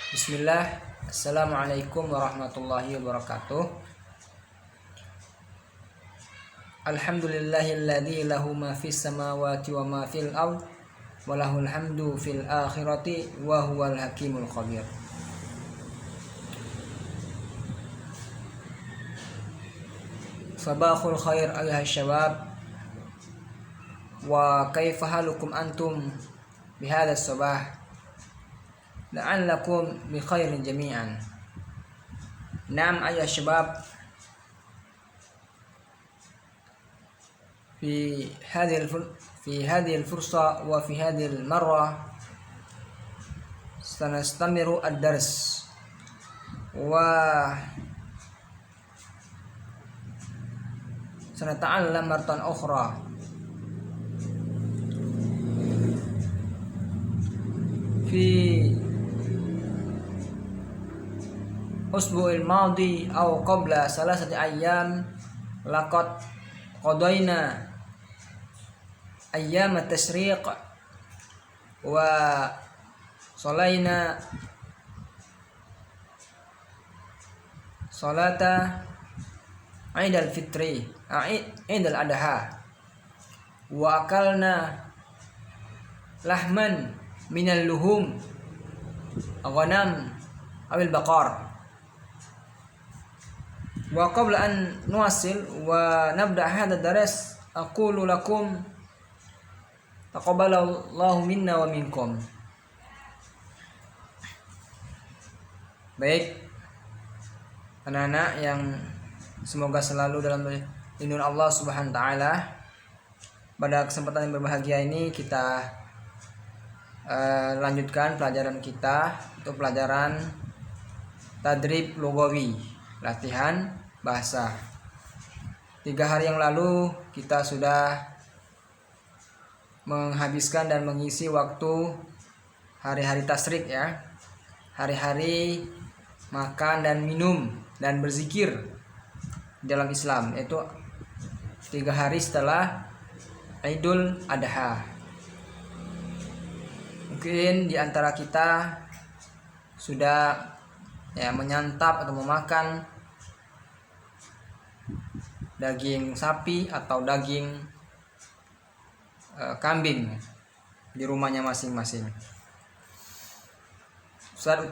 Bismillah. Assalamualaikum warahmatullahi wabarakatuh. Alhamdulillahilladzi lahu ma fis samawati wa ma fil ard wa lahul hamdu fil akhirati wa huwal hakimul khabir. Sabahul khair ayuha syabab, wa kaifa halukum antum bihadha sabah? La'allakum bi khairin jami'an. Naam ayuha syabab, في هذه الفرصة وفي هذه المرة سنستمر الدرس وسنتعلم مرة أخرى في الأسبوع الماضي أو قبل 3 أيام لقد قضينا أيام التشريق وصلينا صلاة عيد الفطر عيد الأضحى وأكلنا لحما من اللحوم غنم أو البقر. وقبل أن نواصل ونبدأ هذا الدرس أقول لكم taqabbalallahu minna wa minkum. Baik anak-anak yang semoga selalu dalam lindungan Allah Subhanahu wa taala. Pada kesempatan yang berbahagia ini kita lanjutkan pelajaran kita untuk pelajaran tadrib lugawi, latihan bahasa. 3 hari yang lalu kita sudah menghabiskan dan mengisi waktu hari-hari tasyrik ya, hari-hari makan dan minum dan berzikir dalam Islam, yaitu 3 hari setelah Idul Adha. Mungkin di antara kita sudah ya menyantap atau memakan daging sapi atau daging kambing di rumahnya masing-masing. Ustaz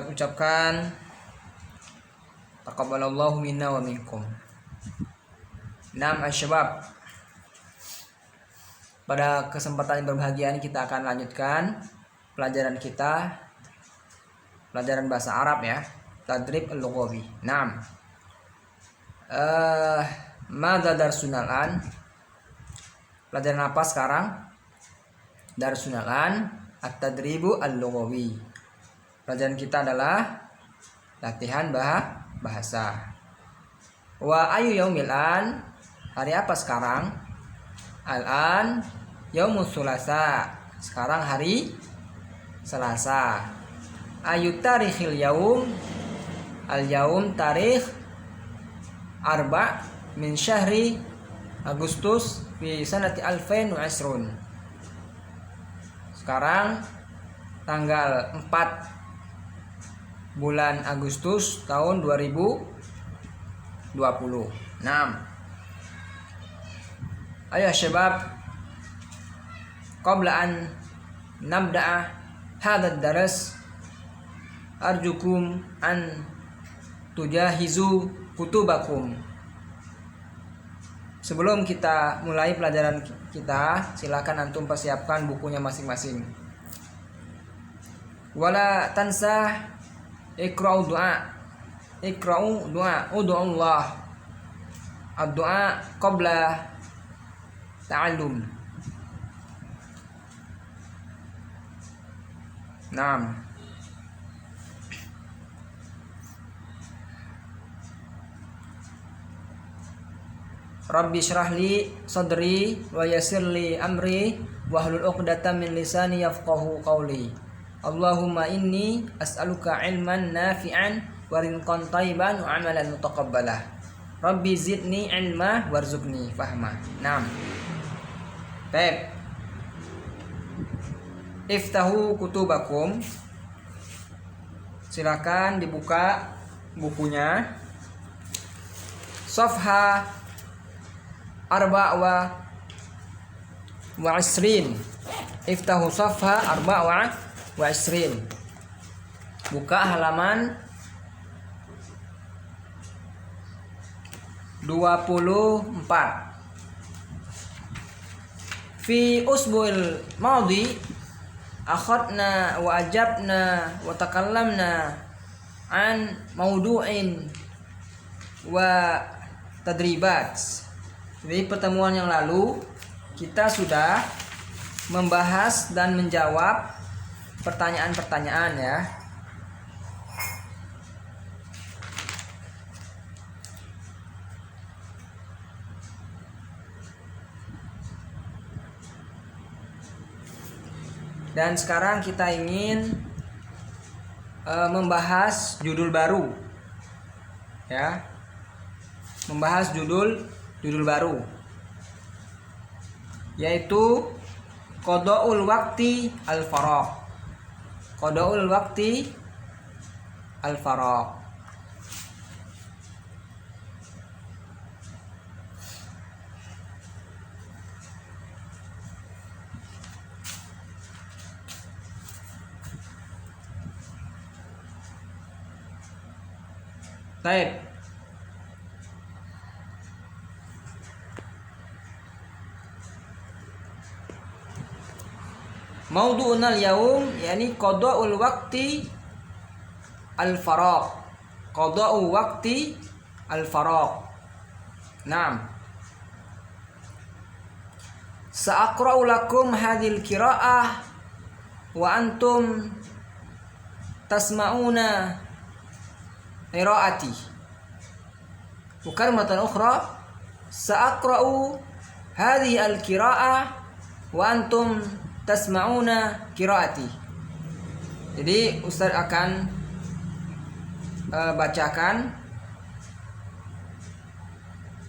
ucapkan taqabbalallahu minna wa minkum. Naam asy-syabab, pada kesempatan yang berbahagia ini kita akan lanjutkan pelajaran kita, pelajaran bahasa Arab ya, tadrib al-lughawi. Naam. Madza darsunal an? Pelajaran apa sekarang? Darsunal an at-tadribu al-lughawi. Pelajaran kita adalah latihan bahasa. Wa ayu yaumil an? Hari apa sekarang? Al-an yaumus sulasa. Sekarang hari Selasa. Ayu tarikhil yaum? Al-yaum tarikh arba' min syahri Agustus fi sanati 2020. Sekarang tanggal 4 bulan Agustus tahun 2020. Naam. Ayo syabab, qabla an nabda'a hadha ad-dars arjukum an tujahizu kutubakum. Sebelum kita mulai pelajaran kita, silakan antum persiapkan bukunya masing-masing. Wala tansa iqra'u du'a. Iqra'u du'a, ud'u Allah. Ad-du'a qabla ta'allum. Naam. Rabbi syrah li sadri wa yassir li amri wahlul 'uqdatam min lisani yafqahu qawli. Allahumma inni as'aluka ilman nafi'an wa rizqan thayyiban wa 'amalan mutaqabbalah. Rabbi zidni ilma warzuqni fahma. Naam. Baik. Iftahu kutubakum. Silakan dibuka bukunya. Safha wa isrin. Iftahu safha 24. Buka halaman 24. Fi usbu'il madhi akhadna wa ajabna wa takallamna an maudu'in wa tadribat. Di pertemuan yang lalu kita sudah membahas dan menjawab pertanyaan-pertanyaan ya. Dan sekarang kita ingin membahas judul baru, ya, membahas judul baru, yaitu qada'ul waqti al-faragh. Qada'ul waqti al-faragh. Baik. Maudu'una al-yaum yakni qada'ul waqti al-faragh. Qada'u waqti al-faragh. Naam. Sa'aqra'u lakum hadhil qira'ah wa antum tasma'una qiraati. Bukan matan ukhra, sa'aqra'u hadhihi al-qira'ah wa antum tasma'una qiraati. Jadi Ustaz akan bacakan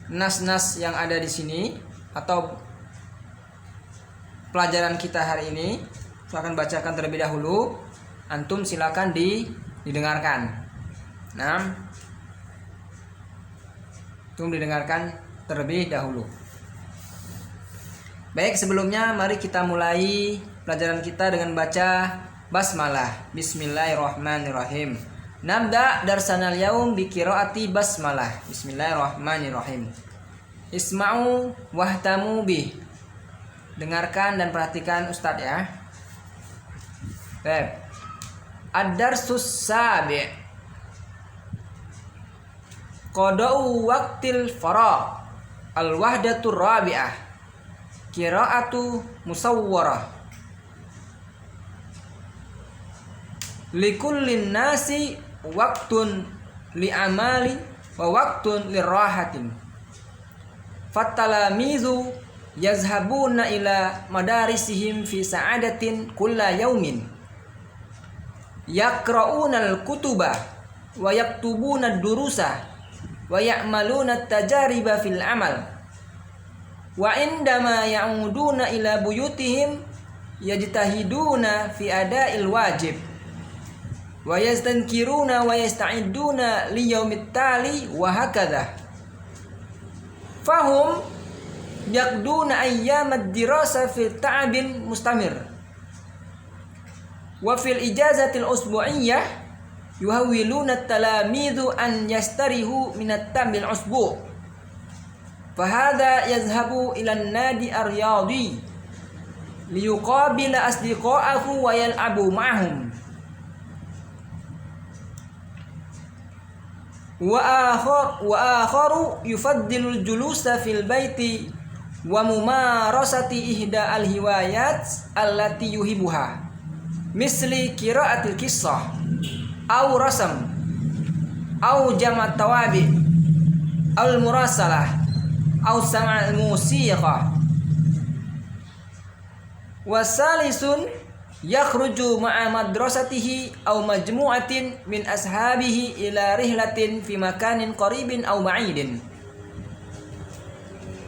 nas-nas yang ada di sini atau pelajaran kita hari ini. Saya akan bacakan terlebih dahulu. Antum silakan didengarkan. Nah, tunggu didengarkan terlebih dahulu. Baik, sebelumnya mari kita mulai pelajaran kita dengan baca basmalah. Bismillahirrahmanirrahim. Nabda darsanal yaum bi qiraati basmalah. Bismillahirrahmanirrahim. Isma'u wahtamu bih. Dengarkan dan perhatikan Ustadz ya. Baik. Ad-darsus sabi'. Qada'u waqtil faragh al-wahdatur rabi'ah qira'atu musawwarah likullin nasi waqtun li'amali wa waqtun lirahatin fattalamizu yazhabuna ila madarisihim fi sa'adatin kulla yaumin yaqra'una al-kutuba wa yaktubuna ad-durusa wa ya'maluna at-tajariba fil amal wa indama ya'uduna ila buyutihim yajtahiduna fi ada'il wajib wa yastankiruna wa yasta'iduna li yaumit tali wa hakadha fahum yaqduna ayyamad dirasa fi ta'abin mustamir wa fil ijazatil usbu'iyyah yuhawwiluna at-talamidhu an yastarihu min at-tamil usbu' fahadha yazhabu ila an-nadi ar-riyadi liyuqabila asdiqa'ahu wa yal'abu ma'ahum wa akharu yufaddilul julusa fil baiti wa mumarasati ihda al-hiwayat allati yuhibuha misli qira'atil qissah au rasam au jama' tawabi al murasalah au sama'al musiqa wasalisun yakhruju ma'a madrasatihi au majmu'atin min ashabihi ila rihlatin fi makanin qaribin au ba'idin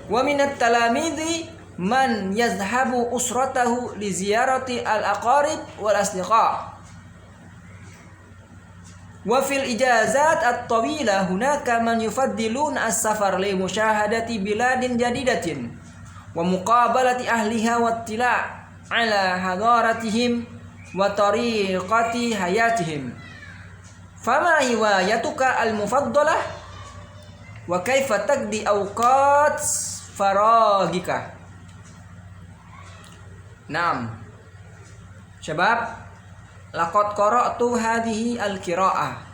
wa minat talamidhi man yazhabu usratahu li ziyarati al aqarib wal asdiqa Wa fil ijazat at-tawilah hunaka man yufaddiluna as-safar li musyahadati biladin jadidatin wa muqabalati ahliha wa ittila' ala hadaratihim wa tariqati hayatihim. Fama hiwayatuka al-mufaddalah wa kaifa taqdi awqat faragika. Naam. Syabab, laqad qara'tu hadhihi al-qira'ah.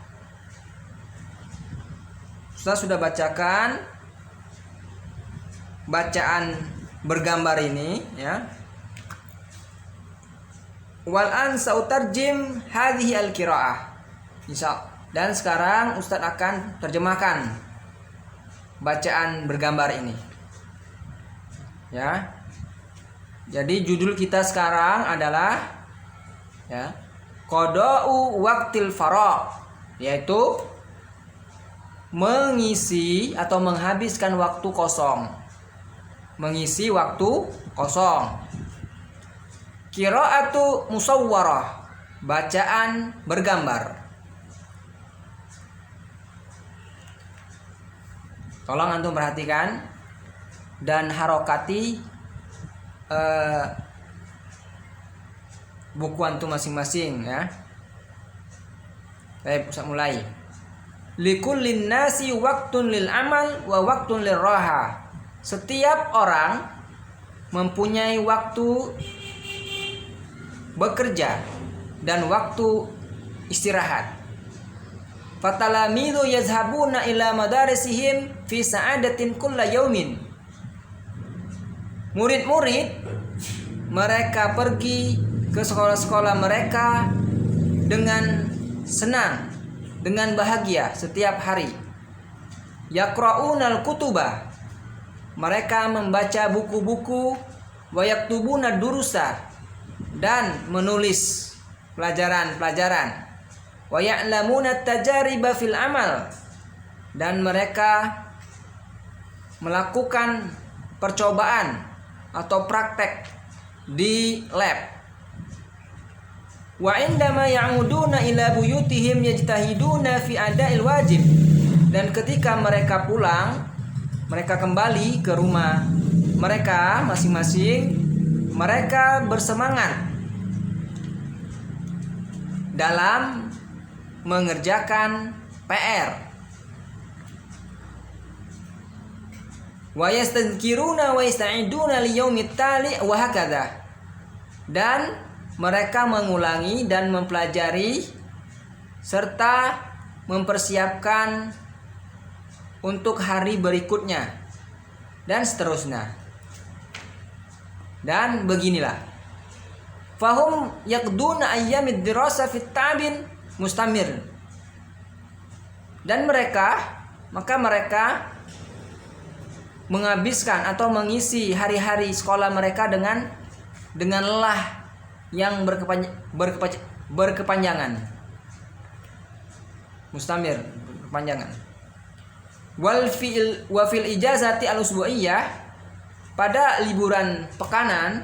Sudah bacakan bacaan bergambar ini ya. Wal an sautarjim hadhihi al-qira'ah. Dan sekarang Ustaz akan terjemahkan bacaan bergambar ini. Ya. Jadi judul kita sekarang adalah ya, qada'u waqtil faragh, yaitu mengisi atau menghabiskan waktu kosong. Mengisi waktu kosong. Qira'atu musawwarah, bacaan bergambar. Tolong antum perhatikan dan harokati buku antum masing-masing ya. Baik, bisa mulai. Likullin nasi waktun lil amal wa waktun lil raha. Setiap orang mempunyai waktu bekerja dan waktu istirahat. Fatalamidu yazhabuna ila madarisihim fi sa'adatin kulla yaumin. Murid-murid mereka pergi ke sekolah-sekolah mereka dengan senang, dengan bahagia setiap hari. Yaqra'unal kutuba, mereka membaca buku-buku, wa yaktubuna durusa, dan menulis pelajaran-pelajaran, wa ya'lamuna tajariba fil amal, dan mereka melakukan percobaan atau praktek di lab. Wa indama ya'uduna ila buyutihim yajtahiduna fi ada'il wajib, dan ketika mereka pulang, mereka kembali ke rumah mereka masing-masing, mereka bersemangat dalam mengerjakan PR. Wa yastadhkiruna wa yasta'iduna liyaumit tali wa hakadha, dan mereka mengulangi dan mempelajari serta mempersiapkan untuk hari berikutnya dan seterusnya. Dan beginilah. Fahum yaqduna ayyamid dirasa fit ta'bin mustamir. Dan mereka menghabiskan atau mengisi hari-hari sekolah mereka dengan lelah yang berkepanjangan. Mustamir, berkepanjangan. Wa fil ijazati al-usbu'iyah, pada liburan pekanan,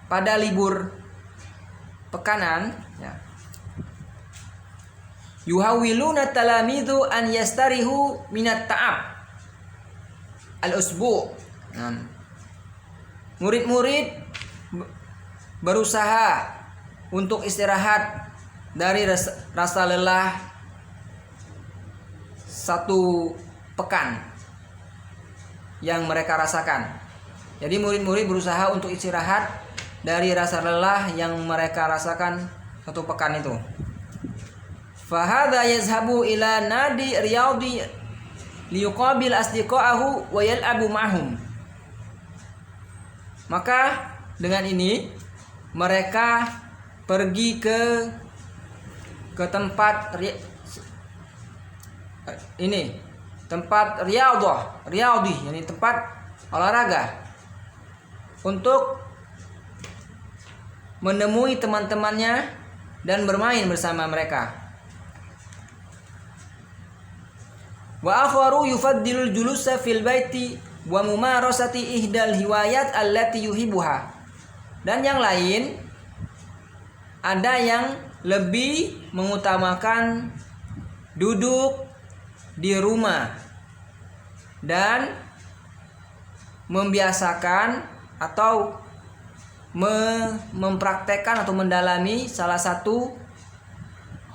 pada libur pekanan ya, yuhawiluna talamidu an yastarihu minat ta'ab al-usbu'. Murid-murid berusaha untuk istirahat dari rasa lelah satu pekan yang mereka rasakan. Jadi murid-murid berusaha untuk istirahat dari rasa lelah yang mereka rasakan satu pekan itu. Fahadha yazhabu ila nadi riyadi liyuqabil asdiqa'ahu wa yal'abu ma'hum. Maka dengan ini mereka pergi ke tempat tempat riyadhi, yani tempat olahraga, untuk menemui teman-temannya dan bermain bersama mereka. Wa akharu yufaddilul julusa fil baiti wa mumarasati ihdal hiwayat allati yuhibuha. Dan yang lain ada yang lebih mengutamakan duduk di rumah dan membiasakan atau mempraktekkan atau mendalami salah satu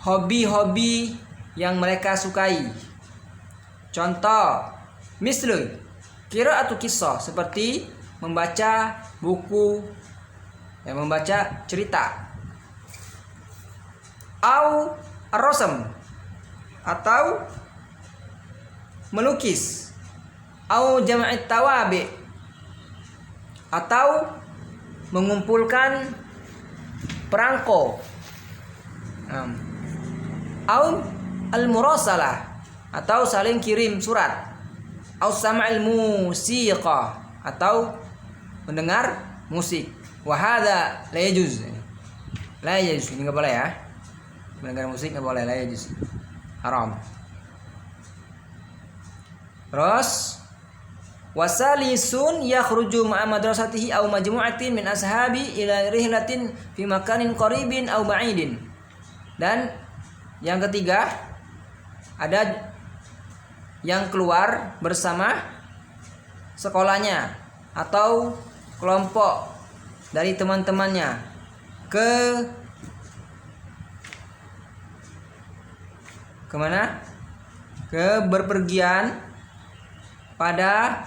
hobi-hobi yang mereka sukai. Contoh, mislu qiraatu qissah, seperti membaca buku, membaca cerita. Au ar-rasm, atau melukis. Au jam'it tawabi, atau mengumpulkan perangko. Au al-murasalah, atau saling kirim surat. Au sam'il musiqa, atau mendengar musik. Wa hadza la yajuz. La yajuz, ini enggak boleh ya. Mendengar musik enggak boleh, la yajuz. Haram. Terus wasalisun yakhruju ma'a madrasatihi aw majmu'atin min ashabi ila rihlatin fi makanin qaribin aw ba'idin. Dan yang ketiga, ada yang keluar bersama sekolahnya atau kelompok dari teman-temannya kemana? Ke berpergian pada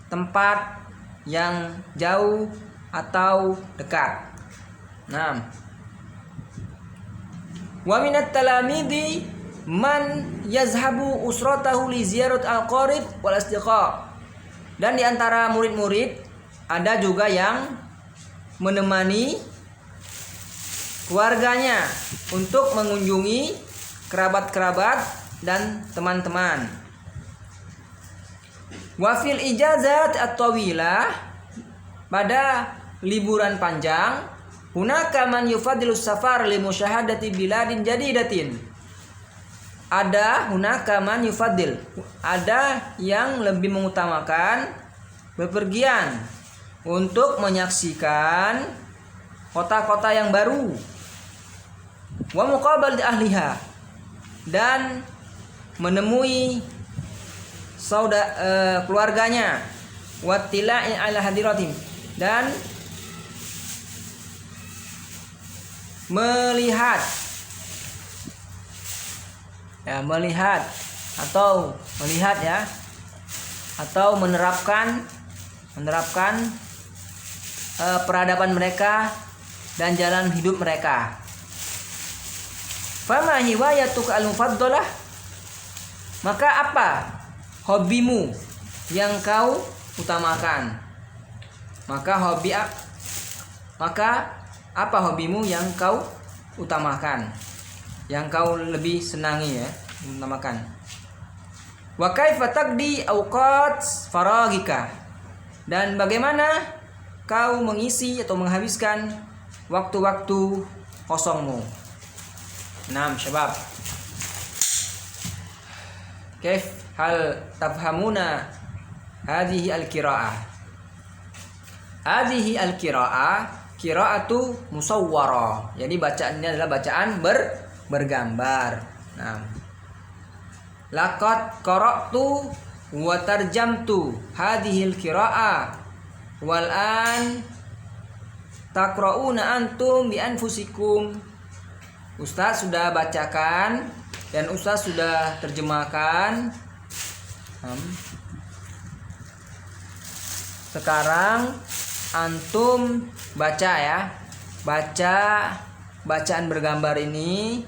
tempat yang jauh atau dekat. Nah, wa minat talamidi man yazhabu usratahu li ziyarat al-qarib wal asdiqa. Dan di antara murid-murid ada juga yang menemani keluarganya untuk mengunjungi kerabat-kerabat dan teman-teman. Wa fil ijazat at-tawilah, pada liburan panjang, hunaka man yufadilu safar li musyahadati biladin jadidatin. Ada hunaka man yufadil, ada yang lebih mengutamakan bepergian untuk menyaksikan kota-kota yang baru. Wa muqabal ahliha, dan menemui keluarganya. Wattila'i ala hadiratim, dan melihat atau menerapkan peradaban mereka dan jalan hidup mereka. Fama hiwayatuka al-mufaddalah, maka apa hobimu yang kau utamakan? Maka apa hobimu yang kau utamakan, yang kau lebih senangi, utamakan. Wa kaifa taqdi awqat faragika, dan bagaimana kau mengisi atau menghabiskan waktu-waktu kosongmu. Naam syabab, kaif hal tafhamuna hadhihi al-qiraah? Hadhihi al-qiraah qiraatu musawwarah, jadi bacaannya adalah bacaan bergambar. Nah, laqad qara'tu wa tarjamtu hadhihi al-qiraah wal an taqra'una antum bi anfusikum. Ustaz sudah bacakan dan Ustaz sudah terjemahkan. Sekarang antum baca ya. Baca bacaan bergambar ini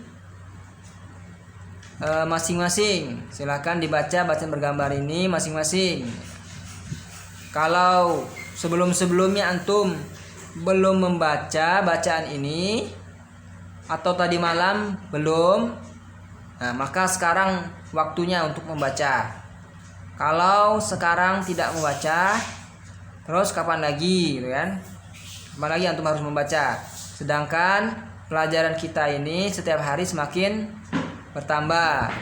masing-masing. Silakan dibaca bacaan bergambar ini masing-masing. Kalau sebelum-sebelumnya antum belum membaca bacaan ini atau tadi malam belum, nah maka sekarang waktunya untuk membaca. Kalau sekarang tidak membaca, terus kapan lagi, gitu kan? Kapan lagi antum harus membaca? Sedangkan pelajaran kita ini setiap hari semakin bertambah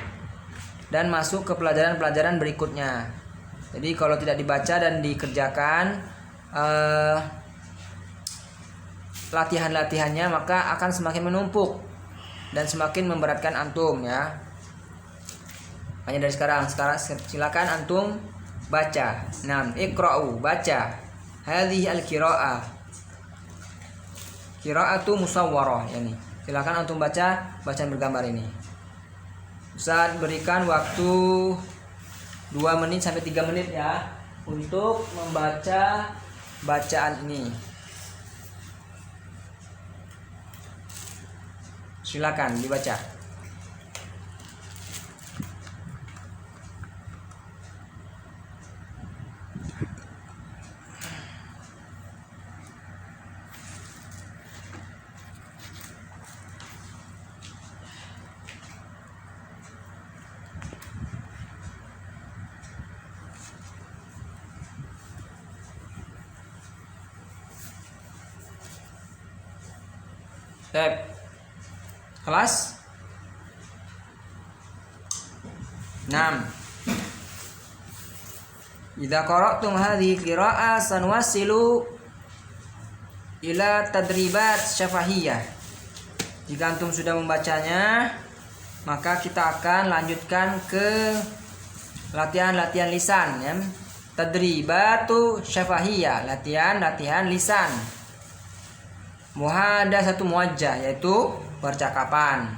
dan masuk ke pelajaran-pelajaran berikutnya. Jadi kalau tidak dibaca dan dikerjakan latihan-latihannya, maka akan semakin menumpuk dan semakin memberatkan antum ya. Hanya dari sekarang silakan antum baca. Iqra'u, baca. Hadhihi al-qira'ah. Qira'atu musawwarah, yani. Silakan antum baca bacaan bergambar ini. Ustaz berikan waktu 2 menit sampai 3 menit ya untuk membaca bacaan ini. Silakan dibaca. Kelas 6. Idza qara'tum hadhihi qira'ah sanwasilu ila tadribat syafahiyah. Jika antum sudah membacanya, maka kita akan lanjutkan ke latihan-latihan lisan ya. Tadribatu syafahiyah, latihan lisan. Muhadatsatu muwajjah, yaitu percakapan.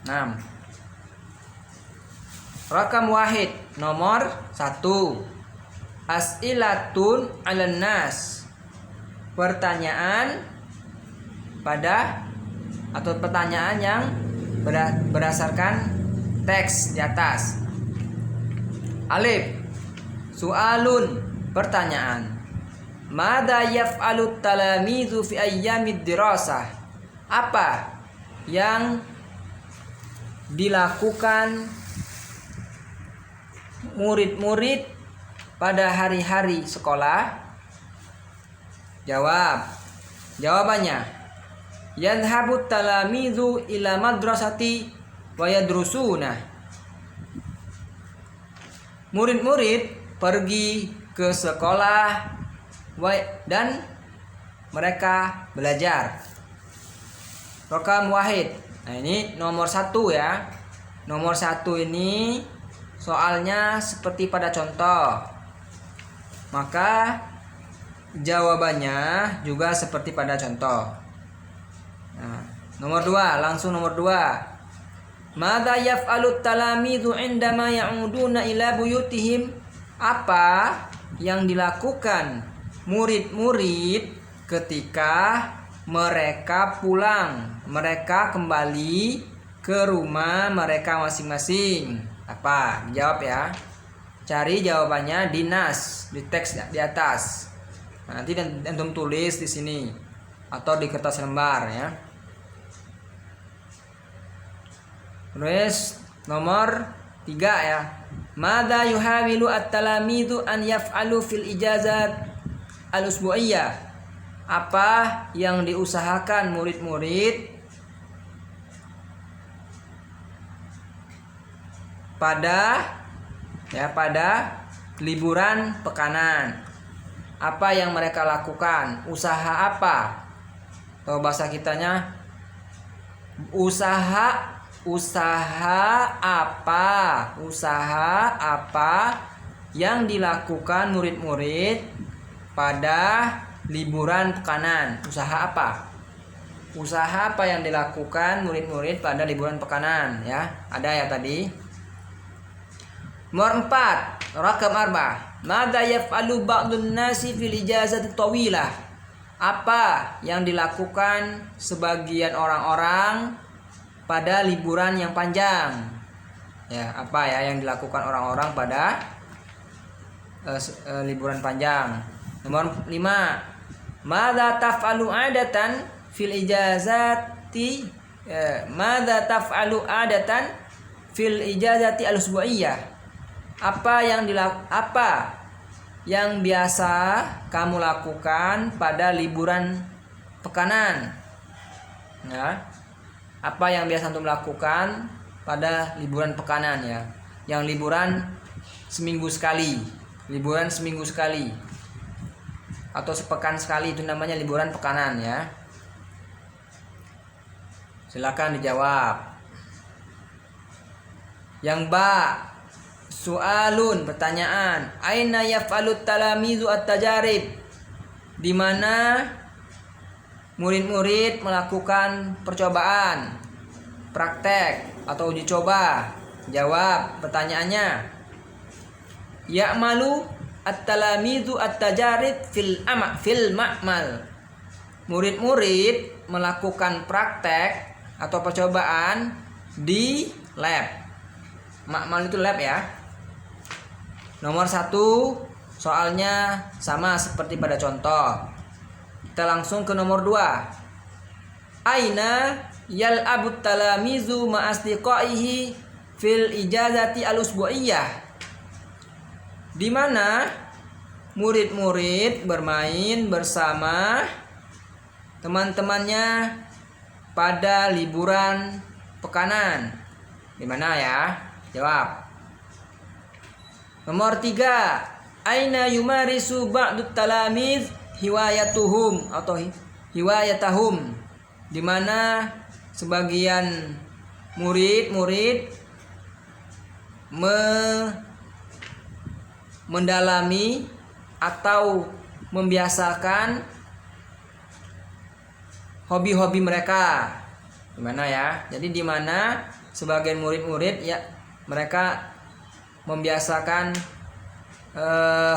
6. Rakam wahid, nomor 1. As'ilatun 'alan nas. Pertanyaan pada atau pertanyaan yang berdasarkan teks di atas. Alif. Su'alun, pertanyaan. Mada yaf'alu talamizu fi ayyamid dirasah? Apa yang dilakukan murid-murid pada hari-hari sekolah? Jawabannya, yadhhabu talamizu ila madrasati wa yadrusuna. Murid-murid pergi ke sekolah dan mereka belajar. Rakam wahid. Nah, ini nomor 1 ya. Nomor 1 ini soalnya seperti pada contoh. Maka jawabannya juga seperti pada contoh. Nah, nomor 2, langsung nomor 2. Madza yaf'alu talamizu 'indama ya'uduna ila buyutihim? Apa yang dilakukan murid-murid ketika mereka pulang, mereka kembali ke rumah mereka masing-masing? Apa? Jawab ya. Cari jawabannya di nas, di teks di atas. Nah, nanti antum tulis di sini atau di kertas lembar ya. Terus nomor 3 ya. Madza yuhawilu at-talamizu an yaf'alu fil ijazat al-usbu'iyah? Apa yang diusahakan murid-murid pada liburan pekanan? Apa yang mereka lakukan? Usaha apa? Atau bahasa kitanya usaha apa yang dilakukan murid-murid pada liburan pekanan? Usaha apa? Usaha apa yang dilakukan murid-murid pada liburan pekanan ya? Ada ya tadi. Nomor 4, rakam 4. Madza yaf'alu ba'dun nasi fil ijazati tawilah? Apa yang dilakukan sebagian orang-orang pada liburan yang panjang? Ya, apa ya yang dilakukan orang-orang pada liburan panjang? Nomor 5. Madza taf'alu 'adatan fil ijazati al-usbu'iyah? Apa yang biasa kamu lakukan pada liburan pekanan? Ya. Apa yang biasa antum lakukan pada liburan pekanan ya? Yang liburan seminggu sekali, atau sepekan sekali, itu namanya liburan pekanan ya. Silakan dijawab. Yang ba, su'alun, pertanyaan. Aina yaf'alut talamizu at-tajarib? Di mana murid-murid melakukan percobaan, praktek atau uji coba? Jawab pertanyaannya. Ya'malu at-talamizu at-tajarib fil ma'mal. Murid-murid melakukan praktek atau percobaan di lab. Ma'mal itu lab ya. Nomor 1, soalnya sama seperti pada contoh. Kita langsung ke nomor 2. Aina yal'abut talamizu ma'asdiqaihi fil ijazati al-usbu'iyah? Di mana murid-murid bermain bersama teman-temannya pada liburan pekanan. Di mana ya? Jawab. Nomor 3. Aina yumarisu ba'dut talamiz hiwayatuhum atau hiwayatahum? Di mana sebagian murid-murid mendalami atau membiasakan hobi-hobi mereka. Di mana ya? Jadi di mana sebagian murid-murid ya mereka membiasakan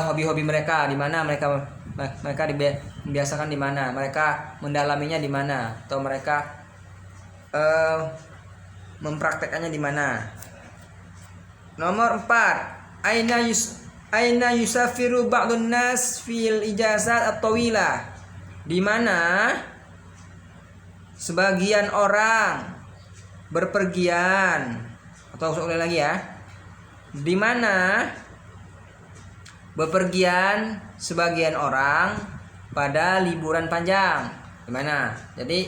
hobi-hobi mereka. Di mana mereka membiasakan, di mana mereka mendalaminya, di mana atau mereka mempraktekannya di mana. Nomor 4. Aina yusafiru ba'dun nas fil ijazat at-tawilah? Di mana sebagian orang berpergian, atau ulang lagi ya. Di mana bepergian sebagian orang pada liburan panjang? Di mana? Jadi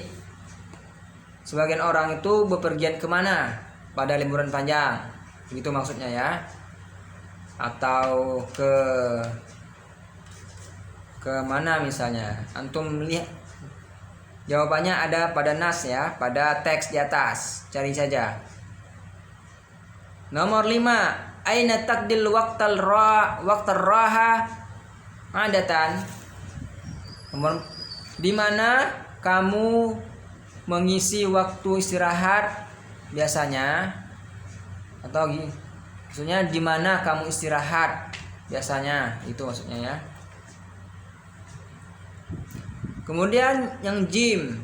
sebagian orang itu bepergian kemana pada liburan panjang? Begitu maksudnya ya. Atau ke mana misalnya? Antum lihat jawabannya ada pada nas ya, pada teks di atas. Cari saja. Nomor 5. Aina taqdil waqtal raha adatan? Di mana kamu mengisi waktu istirahat biasanya? Atau maksudnya di mana kamu istirahat biasanya? Itu maksudnya ya. Kemudian yang jim,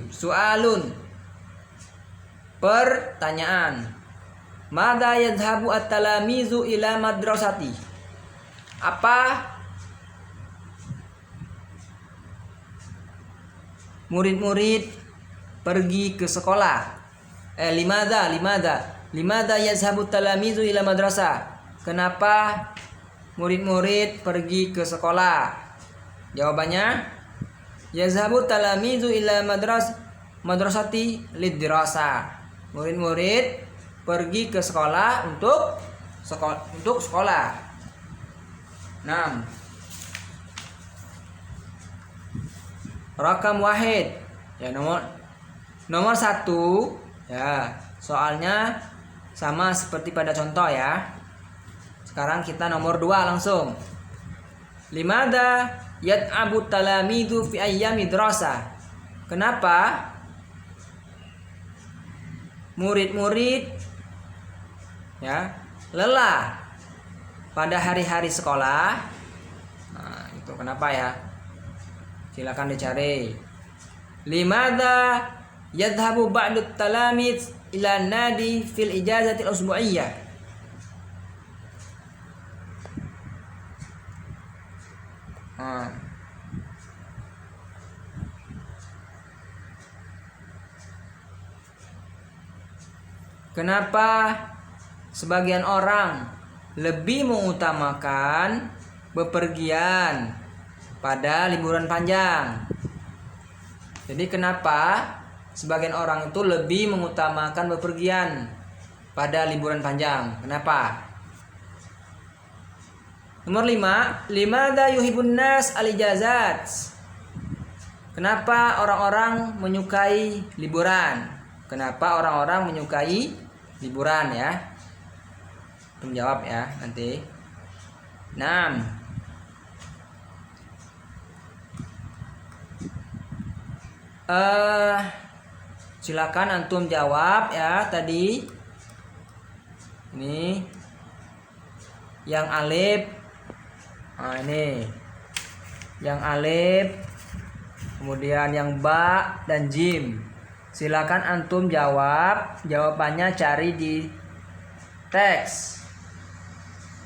su'alun, pertanyaan. Mada yadhhabu at-talamizu ila madrasati? Apa murid-murid pergi ke sekolah? Limada yazhabu talamizu ila madrasah? Kenapa murid-murid pergi ke sekolah? Jawabannya, yazhabu talamizu ila madrasati lidrasah. Murid-murid pergi ke sekolah untuk sekolah. 6. Rakam wahid. Ya, nomor 1 ya. Soalnya sama seperti pada contoh ya. Sekarang kita nomor 2 langsung. Limada yad'abu talamidu fi ayyami drasah? Kenapa murid-murid ya lelah pada hari-hari sekolah? Nah, itu kenapa ya? Silakan dicari. Limada yadhhabu ba'dut talamiz ila nadi fil ijazati al-usbu'iyyah? Kenapa sebagian orang lebih mengutamakan bepergian pada liburan panjang? Jadi kenapa sebagian orang itu lebih mengutamakan bepergian pada liburan panjang? Kenapa? Nomor 5. Limada yuhibun nas al-ijazat? Kenapa orang-orang menyukai liburan? Kenapa orang-orang menyukai liburan ya. Antum jawab ya nanti. 6. Silakan antum jawab ya tadi. Ini yang alif. Nah, ini yang alif, kemudian yang ba dan jim. Silakan antum jawab. Jawabannya cari di teks.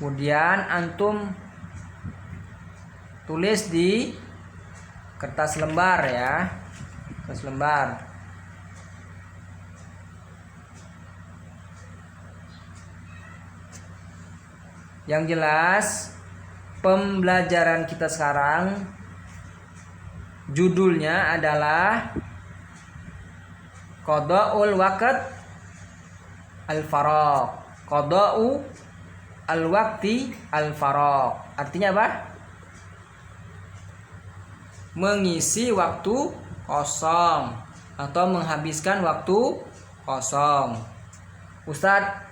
Kemudian antum tulis di kertas lembar ya. Kertas lembar. Yang jelas pembelajaran kita sekarang judulnya adalah Qada'ul waqt al-faragh. Qada'u al-waqti al-faragh. Artinya apa? Mengisi waktu kosong atau menghabiskan waktu kosong. Ustadz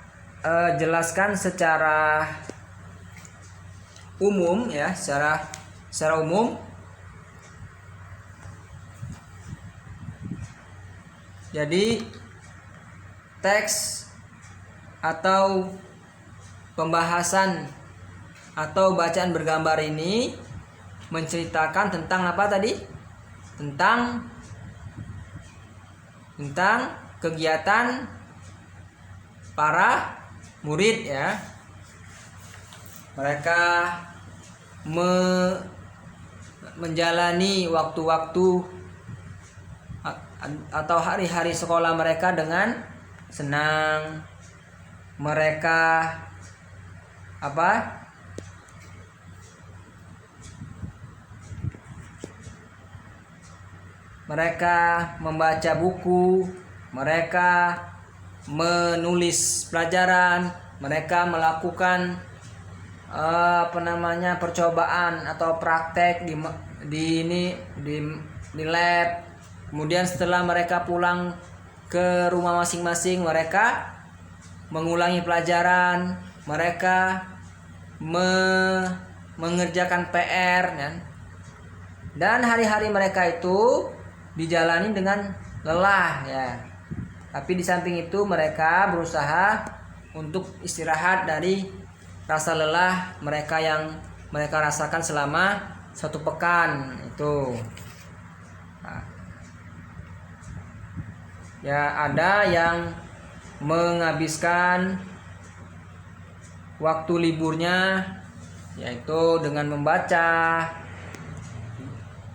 jelaskan secara umum ya, secara umum. Jadi teks atau pembahasan atau bacaan bergambar ini menceritakan tentang apa tadi? Tentang kegiatan para murid ya. Mereka menjalani waktu-waktu atau hari-hari sekolah mereka dengan senang. Mereka apa? Mereka membaca buku, mereka menulis pelajaran, mereka melakukan percobaan atau praktek di lab. Kemudian setelah mereka pulang ke rumah masing-masing, mereka mengulangi pelajaran, mereka mengerjakan PR kan? Dan hari-hari mereka itu dijalani dengan lelah ya. Tapi di samping itu mereka berusaha untuk istirahat dari rasa lelah mereka yang mereka rasakan selama 1 pekan itu. Nah, ya ada yang menghabiskan waktu liburnya yaitu dengan membaca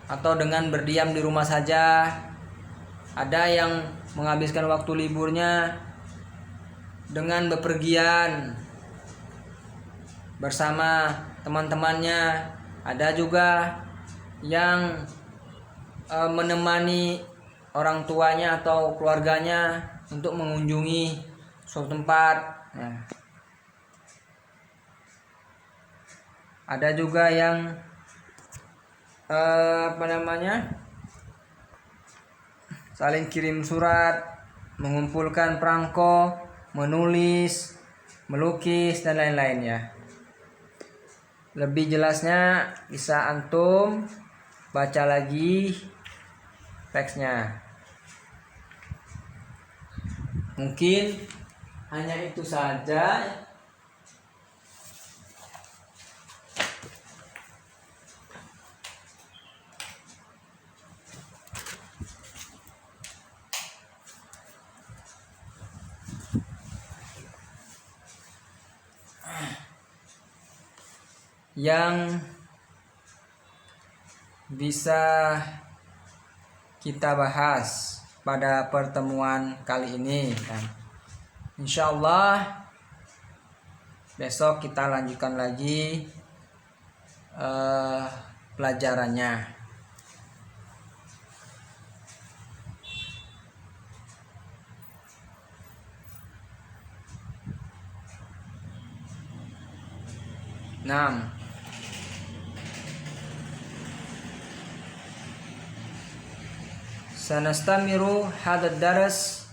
atau dengan berdiam di rumah saja. Ada yang menghabiskan waktu liburnya dengan bepergian bersama teman-temannya. Ada juga yang menemani orang tuanya atau keluarganya untuk mengunjungi suatu tempat. Nah, ada juga yang saling kirim surat, mengumpulkan perangko, menulis, melukis dan lain-lain ya. Lebih jelasnya bisa antum baca lagi teksnya. Mungkin hanya itu saja. Yang bisa kita bahas pada pertemuan kali ini kan. Insyaallah besok kita lanjutkan lagi pelajarannya. Nah, sanastamiru hadad daras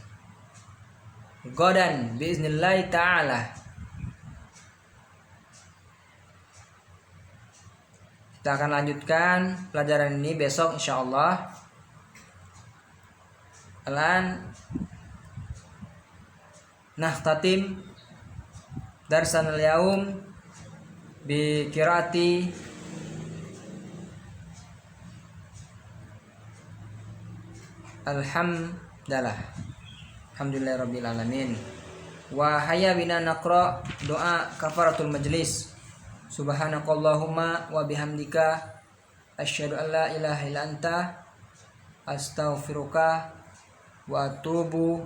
godan biiznillah ta'ala. Kita akan lanjutkan pelajaran ini besok insyaallah. Alan nahtatim darsan al-yaum bi qiraati alhamdulillahirabbil alamin. Wa hayya bina naqra doa kafaratul majlis. Subhanakallahumma wa bihamdika asyhadu an la ilaha illa anta astaghfiruka wa atubu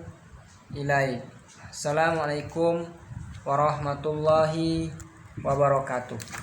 ilaik. Assalamualaikum warahmatullahi wabarakatuh.